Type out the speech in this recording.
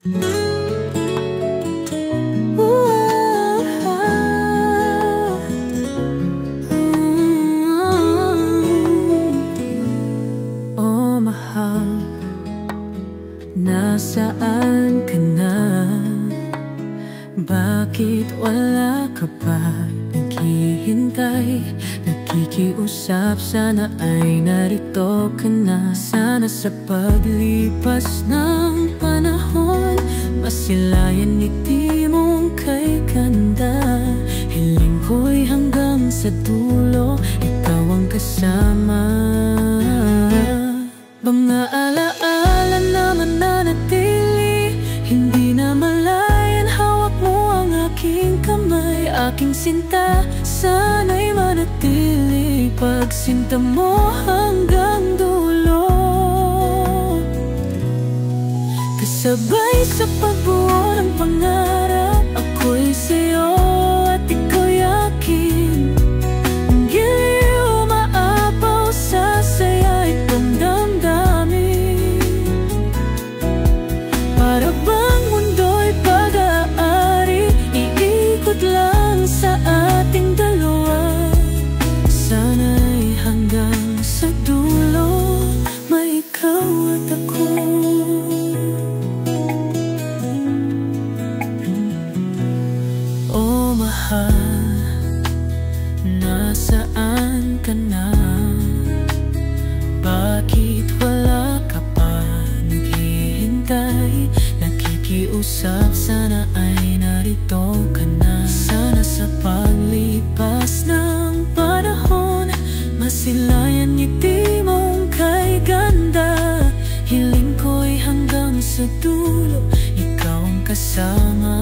Oh mahal, nasaan ka na? Bakit wala ka pa naghihintay? Nakikiusap, sana ay narito ka na. Sana sa paglipas ng panahon masilayan ngiti mong kay ganda. Hiling ko'y hanggang sa dulo ikaw ang kasama. Mga alaala na mananatili, hindi na malayan, hawak mo ang aking kamay. Aking sinta, sana'y manatili, pagsinta mo hanggang dulo. Kasabay sa pagbuo ng pangarap, ako'y sa'yo at ikaw'y akin. Ang giliw maapaw sa saya itong damdamin. Para bang mundo'y pag-aari, iikot lang sa ating dalawa. Sana'y hanggang sa dulo may ikaw at ako. Oh mahal, nasaan ka na? Bakit wala ka pa naghihintay? Nakikiusap, sana ay narito ka na. Sana sa paglipas ng panahon masilayan ngiti mong kay ganda. Hiling ko'y hanggang sa dulo ikaw ang kasama.